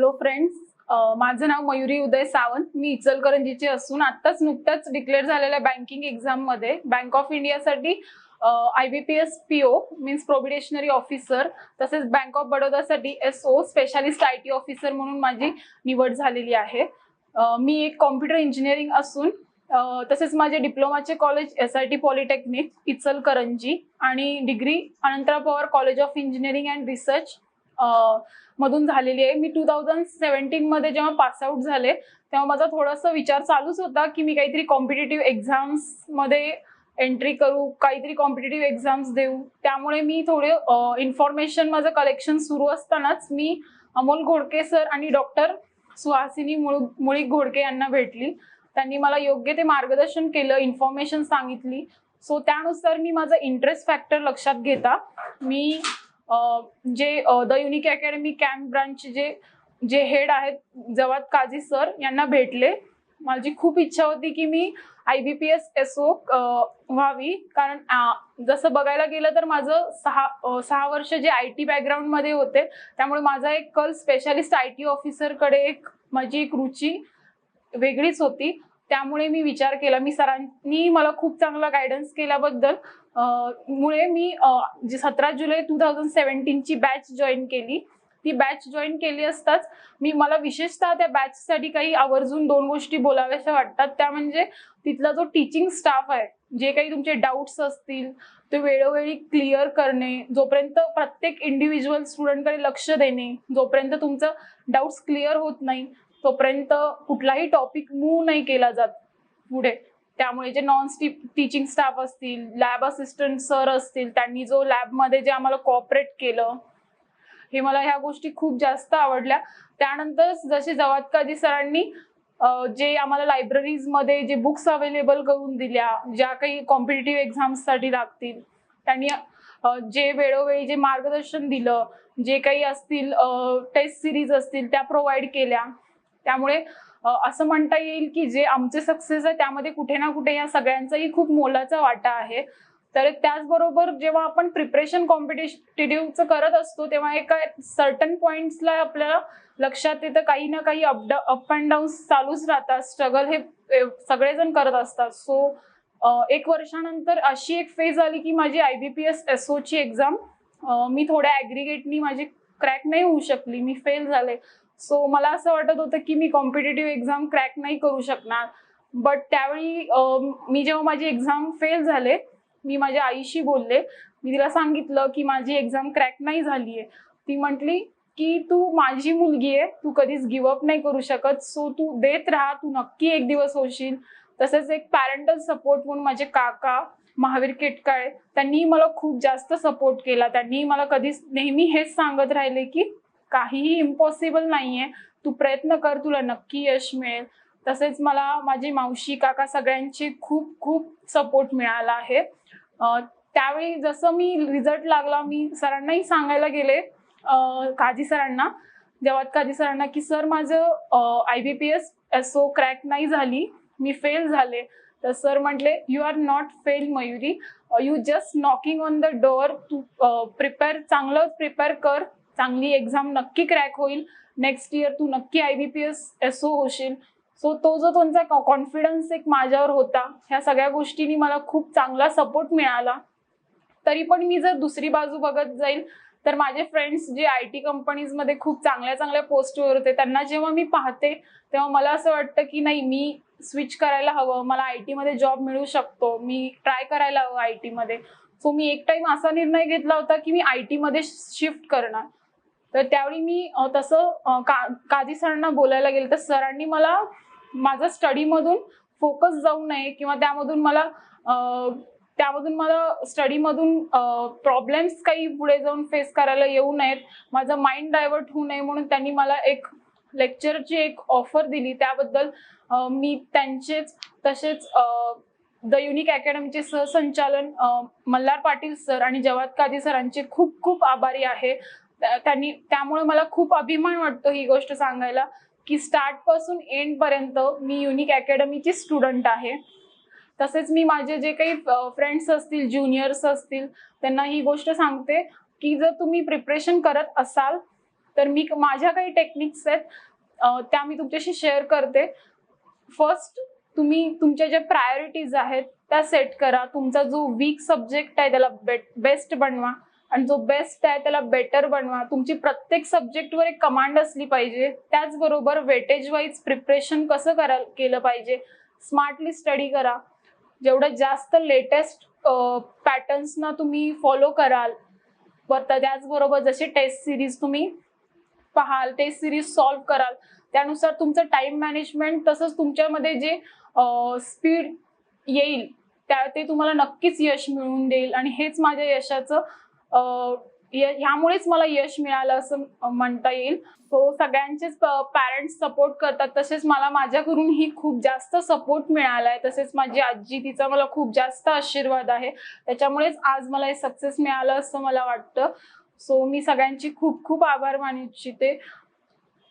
Hello friends, माझं नाव मयुरी उदय सावंत. मी इचलकरंजीची असून आत्ताच नुकताच डिक्लेअर झालेल्या बँकिंग एक्झाम मध्ये बँक ऑफ इंडियासाठी IBPS PO means probationary officer, तसेच बँक ऑफ बडोदासाठी SO स्पेशालिस्ट IT ऑफिसर म्हणून माझी निवड झालेली आहे. मी एक कॉम्प्युटर इंजिनिअरिंग असून तसेच माझे डिप्लोमाचे कॉलेज SIT पॉलिटेक्निक इचलकरंजी आणि degree Anantrao Pawar college of engineering and research मधून झालेली आहे. मी 2017 मध्ये जेव्हा पास आउट झाले तेव्हा माझा थोडासा विचार चालूच होता की मी काहीतरी कॉम्पिटिटिव्ह एक्झाम्स मध्ये एंट्री करू, काहीतरी कॉम्पिटिटिव्ह एक्झाम्स देऊ. त्यामुळे मी थोडे इन्फॉर्मेशन माझं कलेक्शन सुरू असतानाच मी अमोल घोडके सर आणि डॉक्टर सुहासिनी मुळीक घोडके यांना भेटली. त्यांनी मला योग्य ते मार्गदर्शन केलं, इन्फॉर्मेशन सांगितली. सो त्यानुसार मी माझा इंटरेस्ट फॅक्टर लक्षात घेता मी जे the unique academy camp branch जे हेड आहेत जवाद काझी सर यांना भेटले. माझी खूप इच्छा होती की मी IBPS SO व्हावी, कारण जसं बघायला गेलं तर माझं सहा वर्ष जे IT बॅकग्राऊंड मध्ये होते त्यामुळे माझा एक कल स्पेशालिस्ट IT ऑफिसर कडे माझी एक रुची वेगळीच होती. त्यामुळे मी विचार केला. मी सरांनी मला खूप चांगला गायडन्स केल्याबद्दल मुळे मी 17 जुलै 2017 ची बॅच जॉईन केली. ती बॅच जॉईन केली असताच मला विशेषतः त्या बॅचसाठी काही आवर्जून 2 गोष्टी बोलाव्याशा वाटतात. त्या म्हणजे तिथला जो टीचिंग स्टाफ आहे, जे काही तुमचे डाऊट्स असतील ते वेळोवेळी क्लिअर करणे, जोपर्यंत प्रत्येक इंडिव्हिज्युअल स्टुडंटकडे लक्ष देणे, जोपर्यंत तुमचं डाऊट्स क्लिअर होत नाही तोपर्यंत कुठलाही टॉपिक मूव्ह नाही केला जात पुढे. त्यामुळे जे नॉन टीचिंग स्टाफ असतील, लॅब असिस्टंट सर असतील, त्यांनी जो लॅबमध्ये जे आम्हाला कोऑपरेट केलं, हे मला ह्या गोष्टी खूप जास्त आवडल्या. त्यानंतर जसे जवाद काझी सरांनी जे आम्हाला लायब्ररीज मध्ये जे बुक्स अवेलेबल करून दिल्या, ज्या काही कॉम्पिटिटिव्ह एक्झाम्ससाठी लागतील, त्यांनी जे वेळोवेळी जे मार्गदर्शन दिलं, जे काही असतील टेस्ट सिरीज असतील त्या प्रोव्हाइड केल्या. त्यामुळे असं म्हणता येईल की जे आमचे सक्सेस आहे त्यामध्ये कुठे ना कुठे या सगळ्यांचाही खूप मोलाचा वाटा आहे. तर त्याचबरोबर जेव्हा आपण प्रिपरेशन कॉम्पिटिटिव्हचं करत असतो तेव्हा एका सर्टन पॉइंट्सला आपल्याला लक्षात येतं काही ना काही अप अँड डाऊन चालूच राहतात. स्ट्रगल हे सगळेजण करत असतात. सो 1 वर्षानंतर अशी एक फेज आली की माझी IBPS SO ची एक्झाम मी थोड्या ॲग्रिगेटनी माझी क्रॅक नाही होऊ शकली, मी फेल झाले. सो मला असं वाटत होतं की मी कॉम्पिटिटिव्ह एक्झाम क्रॅक नाही करू शकणार. बट त्यावेळी मी जेव्हा माझी एक्झाम फेल झाले, मी माझ्या आईशी बोलले. मी तिला सांगितलं की माझी एक्झाम क्रॅक नाही झालीये. ती म्हटली की तू माझी मुलगी आहे, तू कधीच गिव्हअप नाही करू शकत, सो तू देत राहा, तू नक्की एक दिवस होशील. तसेच एक पॅरेंटल सपोर्ट म्हणून माझे काका महावीर केटकाळे, त्यांनी मला खूप जास्त सपोर्ट केला. त्यांनी मला कधीच नेहमी हेच सांगत राहिले की काहीही इम्पॉसिबल नाहीये, तू प्रयत्न कर, तुला नक्की यश मिळेल. तसेच मला माझी मावशी काका सगळ्यांची खूप खूप सपोर्ट मिळाला आहे. त्यावेळी जसं मी रिझल्ट लागला, मी सरांनाही सांगायला गेले, काझी सरांना, जवाद काझी सरांना, की सर माझं IBPS SO क्रॅक नाही झाली, मी फेल झाले. तर सर म्हटले, you are not fail Mayuri, you just knocking on the door. तू प्रिपेअर, चांगलं प्रिपेअर कर, चांगली एक्झाम नक्की क्रॅक होईल, नेक्स्ट इयर तू नक्की IBPS SO होशील. सो तो जो त्यांचा कॉन्फिडन्स एक माझ्यावर होता, ह्या सगळ्या गोष्टींनी मला खूप चांगला सपोर्ट मिळाला. तरी पण मी जर दुसरी बाजू बघत जाईल तर माझे फ्रेंड्स जे IT कंपनीज मध्ये खूप चांगल्या चांगल्या पोस्टवर होते, त्यांना जेव्हा मी पाहते तेव्हा मला असं वाटतं की नाही, मी स्विच करायला हवं, मला IT मध्ये जॉब मिळू शकतो, मी ट्राय करायला हवं IT मध्ये. सो मी एक टाइम असा निर्णय घेतला होता की मी IT मध्ये शिफ्ट करणार. तर त्यावेळी मी तसं काझी सरांना बोलायला गेले तर सरांनी मला माझं स्टडीमधून फोकस जाऊ नये किंवा त्यामधून मला स्टडीमधून प्रॉब्लेम्स काही पुढे जाऊन फेस करायला येऊ नयेत, माझं माइंड डायव्हर्ट होऊ नये, म्हणून त्यांनी मला एक लेक्चरची एक ऑफर दिली. त्याबद्दल मी त्यांचेच, तसेच द युनिक अकॅडमीचे सहसंचालन मल्हार पाटील सर आणि जवाद काझी सरांचे खूप खूप आभारी आहे. त्यामुळे मला खूप अभिमान वाटतो ही गोष्ट सांगायला की स्टार्ट पासून एंड पर्यंत मी युनिक अकॅडमीची स्टुडंट आहे. तसेच मी माझे जे काही फ्रेंड्स असतील, ज्युनियर्स असतील, त्यांना ही गोष्ट सांगते की जर तुम्ही प्रिपरेशन करत असाल तर मी माझ्या काही टेक्निक्स आहेत त्या मी तुमच्याशी शेअर करते. फर्स्ट, तुम्ही तुमच्या ज्या प्रायोरिटीज आहेत त्या सेट करा. तुमचा जो वीक सब्जेक्ट आहे त्याला बेस्ट बनवा आणि जो बेस्ट आहे त्याला बेटर बनवा. तुमची प्रत्येक सब्जेक्टवर एक कमांड असली पाहिजे. त्याचबरोबर वेटेज वाईज प्रिपरेशन कसं केलं पाहिजे, स्मार्टली स्टडी करा. जेवढं जास्त लेटेस्ट पॅटर्न्सना तुम्ही फॉलो कराल, त्याचबरोबर जशी टेस्ट सिरीज तुम्ही पाहाल, टेस्ट सिरीज सॉल्व्ह कराल, त्यानुसार तुमचं टाइम मॅनेजमेंट तसंच तुमच्यामध्ये जे स्पीड येईल ते तुम्हाला नक्कीच यश मिळवून देईल. आणि हेच माझ्या यशाचं ह्यामुळेच मला यश मिळालं असं म्हणता येईल. सो सगळ्यांचेच पॅरेंट्स सपोर्ट करतात, तसेच मला माझ्याकडूनही खूप जास्त सपोर्ट मिळालाय. तसेच माझी आजी, तिचा मला खूप जास्त आशीर्वाद आहे. त्याच्यामुळेच आज मला हे सक्सेस मिळालं असं मला वाटतं. सो मी सगळ्यांची खूप खूप आभार मानू इच्छिते.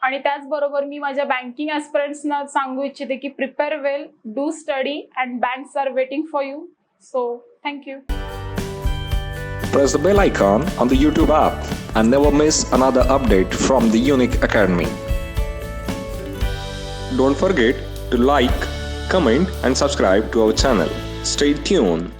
आणि त्याचबरोबर मी माझ्या बँकिंग ॲस्पिरंट्सना सांगू इच्छिते की prepare well, do study and banks are waiting for you. So thank you. Press the bell icon on the YouTube app and never miss another update from the Unique Academy. Don't forget to like, comment and subscribe to our channel. Stay tuned.